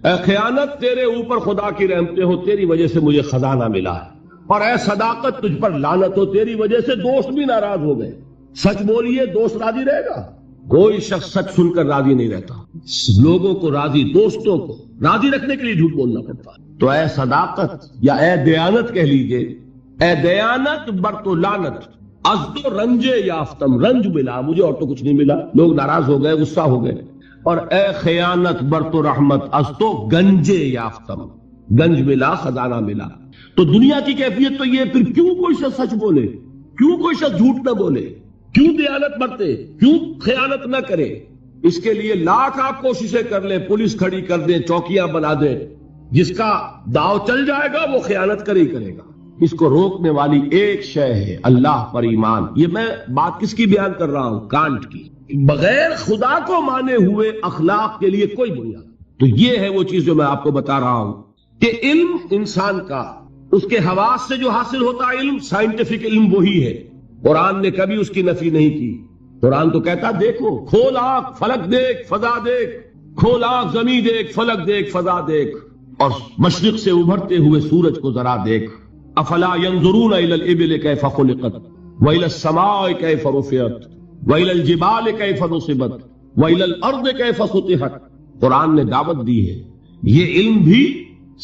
اے خیانت تیرے اوپر خدا کی رحمتیں ہو، تیری وجہ سے مجھے خزانہ ملا ہے، اور اے صداقت تجھ پر لعنت ہو، تیری وجہ سے دوست بھی ناراض ہو گئے۔ سچ بولیے، دوست راضی رہے گا؟ کوئی شخص سچ سن کر راضی نہیں رہتا، لوگوں کو راضی، دوستوں کو راضی رکھنے کے لیے جھوٹ بولنا پڑتا ہے۔ تو اے صداقت یا اے دیانت کہہ لیجئے، اے دیانت بر تو لعنت از تو رنجے یافتم، رنج ملا مجھے اور تو کچھ نہیں ملا، لوگ ناراض ہو گئے، غصہ ہو گئے، اور اے خیانت بر تو رحمت از تو گنجے یافتم، گنج ملا، خزانہ ملا۔ تو دنیا کی کیفیت تو یہ، پھر کیوں کوئی شخص سچ بولے، کیوں کوئی شخص جھوٹ نہ بولے، کیوں دیانت برتے، کیوں خیانت نہ کرے؟ اس کے لیے لاکھ آپ کوششیں کر لیں، پولیس کھڑی کر دیں، چوکیاں بنا دیں، جس کا داؤ چل جائے گا وہ خیانت کرے ہی کرے گا۔ اس کو روکنے والی ایک شے ہے اللہ پر ایمان۔ یہ میں بات کس کی بیان کر رہا ہوں؟ کانٹ کی۔ بغیر خدا کو مانے ہوئے اخلاق کے لیے کوئی بنیاد۔ تو یہ ہے وہ چیز جو میں آپ کو بتا رہا ہوں کہ علم انسان کا، اس کے حواس سے جو حاصل ہوتا ہے علم، سائنٹیفک علم وہی ہے۔ قرآن نے کبھی اس کی نفی نہیں کی۔ قرآن تو کہتا دیکھو، کھول آنکھ فلک دیکھ، فضا دیکھ، کھول آنکھ زمین دیکھ، فلک دیکھ، فضا دیکھ، اور مشرق سے ابھرتے ہوئے سورج کو ذرا دیکھ۔ افلا ينظرون الى الابل كيف خلقت والى السماء كيف رفعت والى الجبال كيف نصبت والى الارض كيف سطحت۔ قرآن نے دعوت دی ہے، یہ علم بھی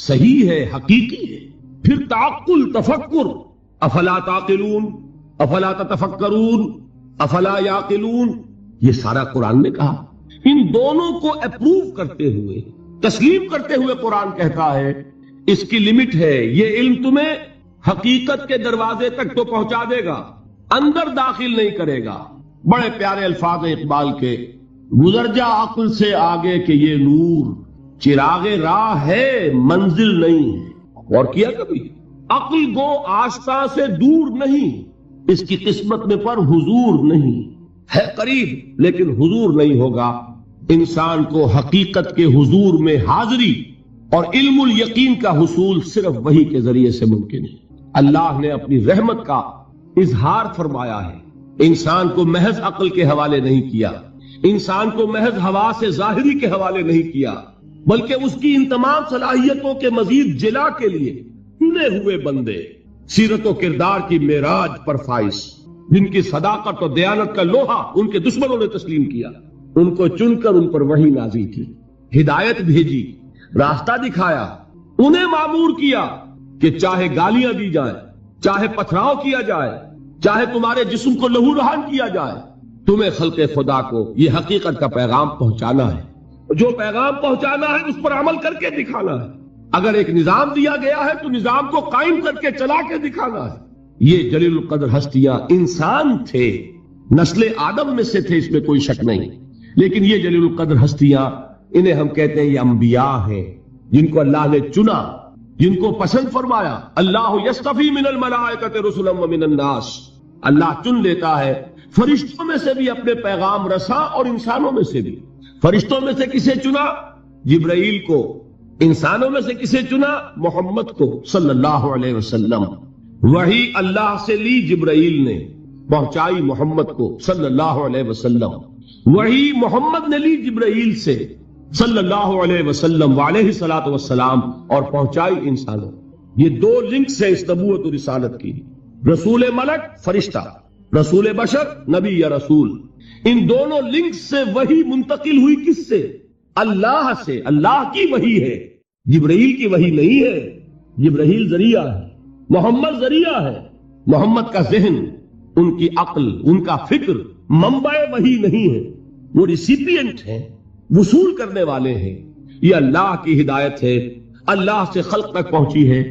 صحیح ہے، حقیقی ہے۔ پھر تعقل، تفکر، افلا تعقلون، افلا تتفکرون، افلا یعقلون، یہ سارا قرآن نے کہا۔ ان دونوں کو اپروو کرتے ہوئے، تسلیم کرتے ہوئے قرآن کہتا ہے اس کی لمٹ ہے، یہ علم تمہیں حقیقت کے دروازے تک تو پہنچا دے گا، اندر داخل نہیں کرے گا۔ بڑے پیارے الفاظ ہیں اقبال کے، گزر جا عقل سے آگے کہ یہ نور چراغ راہ ہے منزل نہیں ہے۔ اور کیا کبھی؟ عقل گو آستہ سے دور نہیں، اس کی قسمت میں پر حضور نہیں ہے، قریب لیکن حضور نہیں ہوگا۔ انسان کو حقیقت کے حضور میں حاضری اور علم الیقین کا حصول صرف وحی کے ذریعے سے ممکن ہے۔ اللہ نے اپنی رحمت کا اظہار فرمایا ہے، انسان کو محض عقل کے حوالے نہیں کیا، انسان کو محض حواس ظاہری کے حوالے نہیں کیا، بلکہ اس کی ان تمام صلاحیتوں کے مزید جلا کے لیے چنے ہوئے بندے، سیرت و کردار کی معراج پر فائز، جن کی صداقت و دیانت کا لوہا ان کے دشمنوں نے تسلیم کیا، ان کو چن کر ان پر وحی نازل کی، ہدایت بھیجی، راستہ دکھایا، انہیں مامور کیا کہ چاہے گالیاں دی جائیں، چاہے پتھراؤ کیا جائے، چاہے تمہارے جسم کو لہو لہان کیا جائے، تمہیں خلق خدا کو یہ حقیقت کا پیغام پہنچانا ہے، جو پیغام پہنچانا ہے اس پر عمل کر کے دکھانا ہے۔ اگر ایک نظام دیا گیا ہے تو نظام کو قائم کر کے چلا کے دکھانا ہے۔ یہ جلیل القدر ہستیاں انسان تھے، نسل آدم میں سے تھے، اس میں کوئی شک نہیں، لیکن یہ جلیل القدر ہستیاں، انہیں ہم کہتے ہیں یہ انبیاء ہیں، جن کو اللہ نے چنا، جن کو پسند فرمایا. اللہ یصطفی من الملائکۃ رسلا ومن الناس، اللہ چن لیتا ہے فرشتوں میں سے بھی اپنے پیغام رساں اور انسانوں میں سے بھی. فرشتوں میں سے کسے چنا؟ جبرائیل کو. انسانوں میں سے کسے چنا؟ محمد کو صلی اللہ علیہ وسلم. وہی اللہ سے لی جبرائیل نے، پہنچائی محمد کو صلی اللہ علیہ وسلم. وہی محمد نے لی جبرائیل سے صلی اللہ علیہ وسلم وعلیہ الصلوۃ والسلام، اور پہنچائی انسانوں. یہ دو لنکس ہیں اس نبوت و رسالت کی. رسول ملک فرشتہ، رسول بشر نبی یا رسول. ان دونوں لنکس سے وحی منتقل ہوئی کس سے؟ اللہ سے. اللہ کی وحی ہے، جبرائیل کی وحی نہیں ہے. جبرائیل ذریعہ ہے، محمد ذریعہ ہے. محمد کا ذہن، ان کی عقل، ان کا فکر منبع وحی نہیں ہے. وہ ریسیپینٹ ہیں، وصول کرنے والے ہیں. یہ اللہ کی ہدایت ہے، اللہ سے خلق تک پہنچی ہے.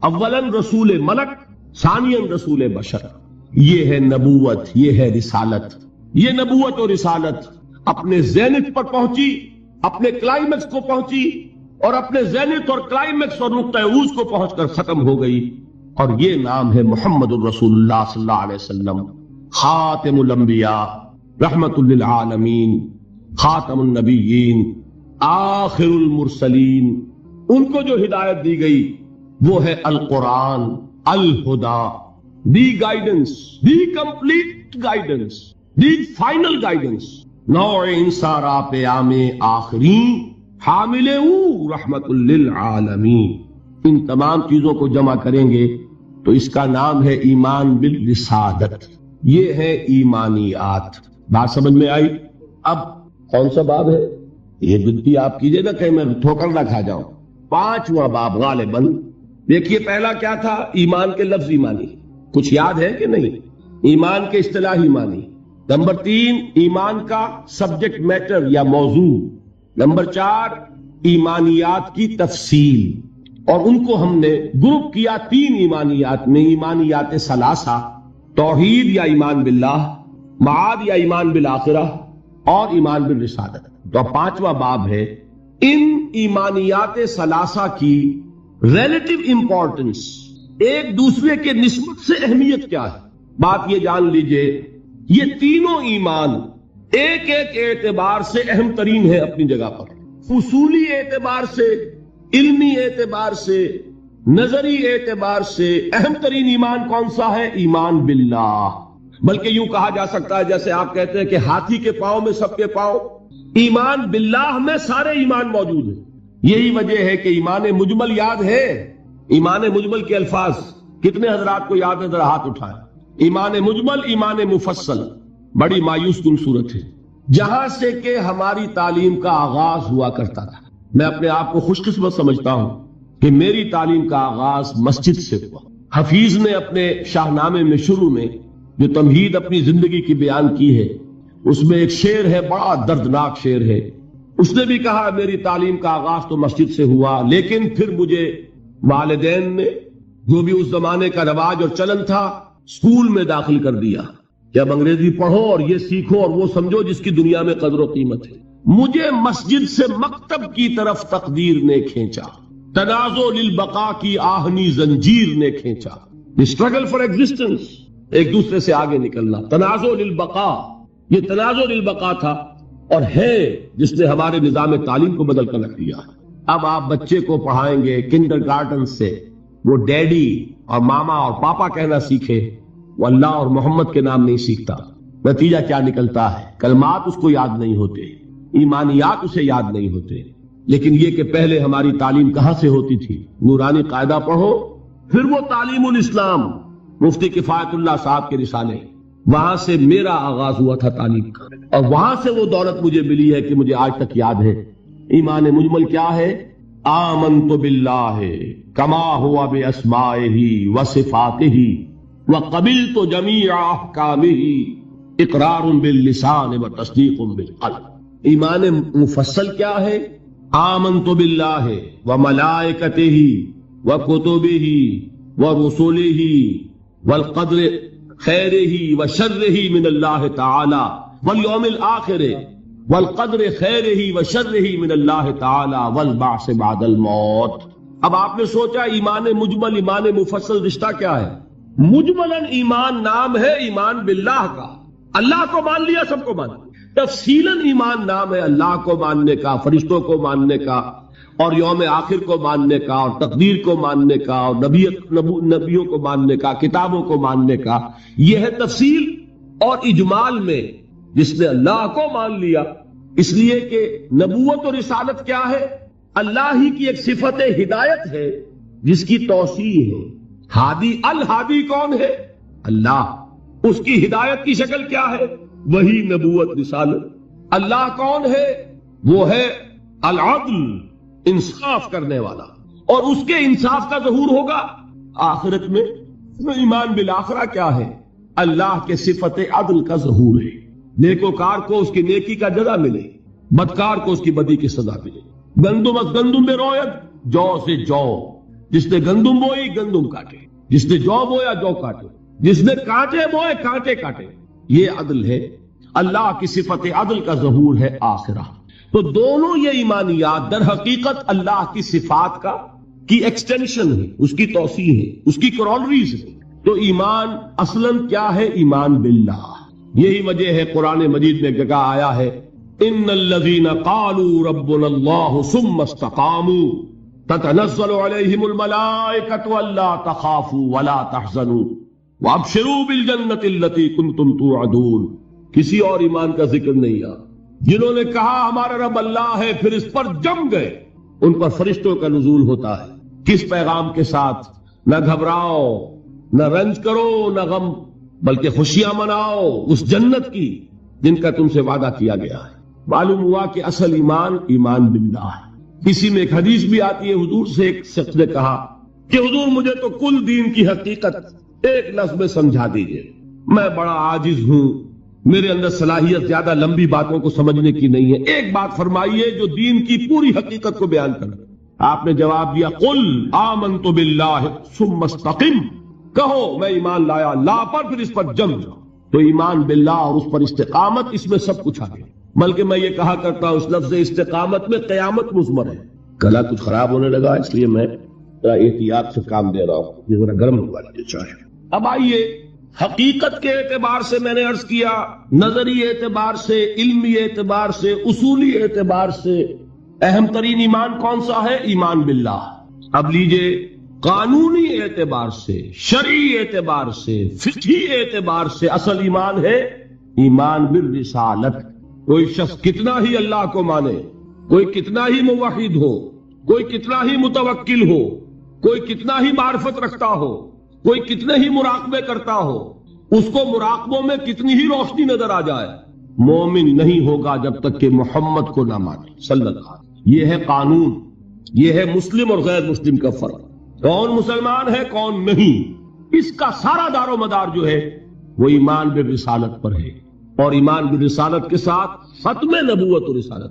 اولاً رسول ملک، ثانیاً رسول بشر. یہ ہے نبوت، یہ ہے رسالت. یہ نبوت اور رسالت اپنے زینت پر پہنچی، اپنے کلائمیکس کو پہنچی، اور اپنے زینت اور کلائمیکس اور نقطہ عروج کو پہنچ کر ختم ہو گئی. اور یہ نام ہے محمد الرسول اللہ صلی اللہ علیہ وسلم، خاتم الانبیاء، رحمت للعالمین، خاتم النبیین، آخر المرسلین. ان کو جو ہدایت دی گئی وہ ہے القرآن، الہدا، the guidance, the complete guidance, the final guidance. نوع انسارا پیام آخری حامل رحمت للعالمین. ان تمام چیزوں کو جمع کریں گے تو اس کا نام ہے ایمان بالرسالت. یہ ہے ایمانیات. بات سمجھ میں آئی؟ اب کون سا باب ہے یہ؟ گنتی آپ کیجئے نا کہ میں ٹھوکر نہ کھا جاؤں. 5واں باب غالباً. دیکھیے پہلا کیا تھا؟ ایمان کے لفظ ایمانی. کچھ یاد ہے کہ نہیں؟ ایمان کے اصطلاحی معنی. نمبر 3 ایمان کا سبجیکٹ میٹر یا موضوع. نمبر 4 ایمانیات کی تفصیل. اور ان کو ہم نے گروپ کیا 3 ایمانیات میں. ایمانیات ثلاثہ، توحید یا ایمان باللہ، معاد یا ایمان بالآخرہ، اور ایمان بالرسالت. تو 5واں باب ہے. ان ایمانیات ثلاثہ کی ریلیٹو امپورٹنس، ایک دوسرے کے نسبت سے اہمیت کیا ہے. بات یہ جان لیجئے یہ تینوں ایمان ایک ایک اعتبار سے اہم ترین ہے اپنی جگہ پر. اصولی اعتبار سے، علمی اعتبار سے، نظری اعتبار سے اہم ترین ایمان کون سا ہے؟ ایمان باللہ. بلکہ یوں کہا جا سکتا ہے جیسے آپ کہتے ہیں کہ ہاتھی کے پاؤں میں سب کے پاؤں، ایمان باللہ میں سارے ایمان موجود ہیں. یہی وجہ ہے کہ ایمان مجمل یاد ہے. ایمان مجمل کے الفاظ کتنے حضرات کو یاد ہے؟ ذرا ہاتھ اٹھائیں. ایمان مجمل، ایمان مفصل، بڑی مایوس کن صورت ہے. جہاں سے کہ ہماری تعلیم کا آغاز ہوا کرتا تھا. میں اپنے آپ کو خوش قسمت سمجھتا ہوں کہ میری تعلیم کا آغاز مسجد سے ہوا. حفیظ نے اپنے شاہنامے میں شروع میں جو تمہید اپنی زندگی کی بیان کی ہے اس میں ایک شعر ہے، بڑا دردناک شعر ہے. اس نے بھی کہا میری تعلیم کا آغاز تو مسجد سے ہوا، لیکن پھر مجھے والدین نے جو بھی اس زمانے کا رواج اور چلن تھا اسکول میں داخل کر دیا کہ اب انگریزی پڑھو اور یہ سیکھو اور وہ سمجھو جس کی دنیا میں قدر و قیمت ہے. مجھے مسجد سے مکتب کی طرف تقدیر نے کھینچا، تنازع للبقاء کی آہنی زنجیر نے کھینچا. اسٹرگل فار ایگزسٹنس، ایک دوسرے سے آگے نکلنا. تنازع للبقاء، یہ تنازع للبقاء تھا اور ہے جس نے ہمارے نظام تعلیم کو بدل کر رکھ دیا. اب آپ بچے کو پڑھائیں گے کنڈر گارڈن سے، وہ ڈیڈی اور ماما اور پاپا کہنا سیکھے، وہ اللہ اور محمد کے نام نہیں سیکھتا. نتیجہ کیا نکلتا ہے؟ کلمات اس کو یاد نہیں ہوتے، ایمانیات اسے یاد نہیں ہوتے. لیکن یہ کہ پہلے ہماری تعلیم کہاں سے ہوتی تھی؟ نورانی قاعدہ پڑھو، پھر وہ تعلیم الاسلام مفتی کفایت اللہ صاحب کے رسالے، وہاں سے میرا آغاز ہوا تھا تعلیم کا، اور وہاں سے وہ دولت مجھے ملی ہے کہ مجھے آج تک یاد ہے. ایمان مجمل کیا ہے؟ آمنت باللہ کما ہوا باسمائہ وصفاتہ وقبلت جمیع احکامہ اقرار باللسان وتصدیق بالقلب. ایمان مفصل کیا ہے؟ آمنت باللہ وملائکتہ وکتبہ ورسلہ والقدر خیرہ وشرہ من اللہ تعالی والیوم الآخر والقدر خیرہ وشرہ من اللہ تعالی والبعث بعد الموت۔ اب آپ نے سوچا ایمان مجمل ایمان مفصل رشتہ کیا ہے؟ مجملاً ایمان نام ہے ایمان باللہ کا، اللہ کو مان لیا، سب کو مان لیا۔ تفصیلاً ایمان نام ہے اللہ کو ماننے کا، فرشتوں کو ماننے کا، اور یوم آخر کو ماننے کا، اور تقدیر کو ماننے کا، اور نبیوں کو ماننے کا، کتابوں کو ماننے کا۔ یہ ہے تفصیل اور اجمال میں جس نے اللہ کو مان لیا، اس لیے کہ نبوت اور رسالت کیا ہے؟ اللہ ہی کی ایک صفت ہدایت ہے جس کی توسیع ہے۔ ہادی الہادی کون ہے؟ اللہ۔ اس کی ہدایت کی شکل کیا ہے؟ وہی نبوت رسالت۔ اللہ کون ہے؟ وہ ہے العدل، انصاف کرنے والا، اور اس کے انصاف کا ظہور ہوگا آخرت میں۔ ایمان بالآخرہ کیا ہے؟ اللہ کے صفت عدل کا ظہور ہے۔ نیکوکار کو اس کی نیکی کا جزا ملے، بدکار کو اس کی بدی کی سزا ملے۔ گندم از گندم میں رویت، جو سے جو، جس نے گندم بوئی گندم کاٹے، جس نے جو بویا جو کاٹے، جس نے کانٹے بوئے کانٹے کاٹے۔ یہ عدل ہے، اللہ کی صفت عدل کا ظہور ہے آخرہ۔ تو دونوں یہ ایمانیات در حقیقت اللہ کی صفات کی ایکسٹینشن ہے، اس کی توسیع ہے، اس کی کرولریز ہے۔ تو ایمان اصلاً کیا ہے؟ ایمان باللہ۔ یہی وجہ ہے قرآن مجید میں جگہ آیا ہے ان الذین قالوا ربنا اللہ ثم استقاموا تتنزل علیہم الملائکۃ الا تخافوا ولا تحزنوا وابشروا بالجنۃ التی کنتم توعدون۔ کسی اور ایمان کا ذکر نہیں ہے۔ جنہوں نے کہا ہمارا رب اللہ ہے، پھر اس پر جم گئے، ان پر فرشتوں کا نزول ہوتا ہے۔ کس پیغام کے ساتھ؟ نہ گھبراؤ، نہ رنج کرو، نہ غم، بلکہ خوشیاں مناؤ اس جنت کی جن کا تم سے وعدہ کیا گیا ہے۔ معلوم ہوا کہ اصل ایمان ایمان باللہ ہے۔ اسی میں ایک حدیث بھی آتی ہے، حضور سے ایک شخص نے کہا کہ حضور مجھے تو کل دین کی حقیقت ایک لفظ میں سمجھا دیجئے، میں بڑا عاجز ہوں، میرے اندر صلاحیت زیادہ لمبی باتوں کو سمجھنے کی نہیں ہے، ایک بات فرمائیے جو دین کی پوری حقیقت کو بیان کرے۔ آپ نے جواب دیا قل آمنت باللہ ثم استقم، کہو میں ایمان لایا اللہ پر، پھر اس پر جم جاؤ۔ تو ایمان باللہ اور اس پر استقامت، اس میں سب کچھ آ گیا۔ بلکہ میں یہ کہا کرتا ہوں اس لفظ استقامت میں قیامت مضمر ہے۔ گلا کچھ خراب ہونے لگا، اس لیے میں ذرا احتیاط سے کام دے رہا ہوں، یہ ذرا گرم ہوا لیجیے چائے۔ اب آئیے، حقیقت کے اعتبار سے میں نے عرض کیا، نظری اعتبار سے، علمی اعتبار سے، اصولی اعتبار سے اہم ترین ایمان کون سا ہے؟ ایمان باللہ۔ اب لیجئے قانونی اعتبار سے، شرعی اعتبار سے، فقہی اعتبار سے اصل ایمان ہے ایمان بالرسالت۔ کوئی شخص کتنا ہی اللہ کو مانے، کوئی کتنا ہی موحد ہو، کوئی کتنا ہی متوکل ہو، کوئی کتنا ہی معرفت رکھتا ہو، کوئی کتنے ہی مراقبے کرتا ہو، اس کو مراقبوں میں کتنی ہی روشنی نظر آ جائے، مومن نہیں ہوگا جب تک کہ محمد کو نہ مانے صلی اللہ علیہ وسلم۔ یہ ہے قانون، یہ ہے مسلم اور غیر مسلم کا فرق، کون مسلمان ہے کون نہیں۔ اس کا سارا دار و مدار جو ہے وہ ایمان بالرسالت پر ہے، اور ایمان بالرسالت کے ساتھ ختم نبوت و رسالت۔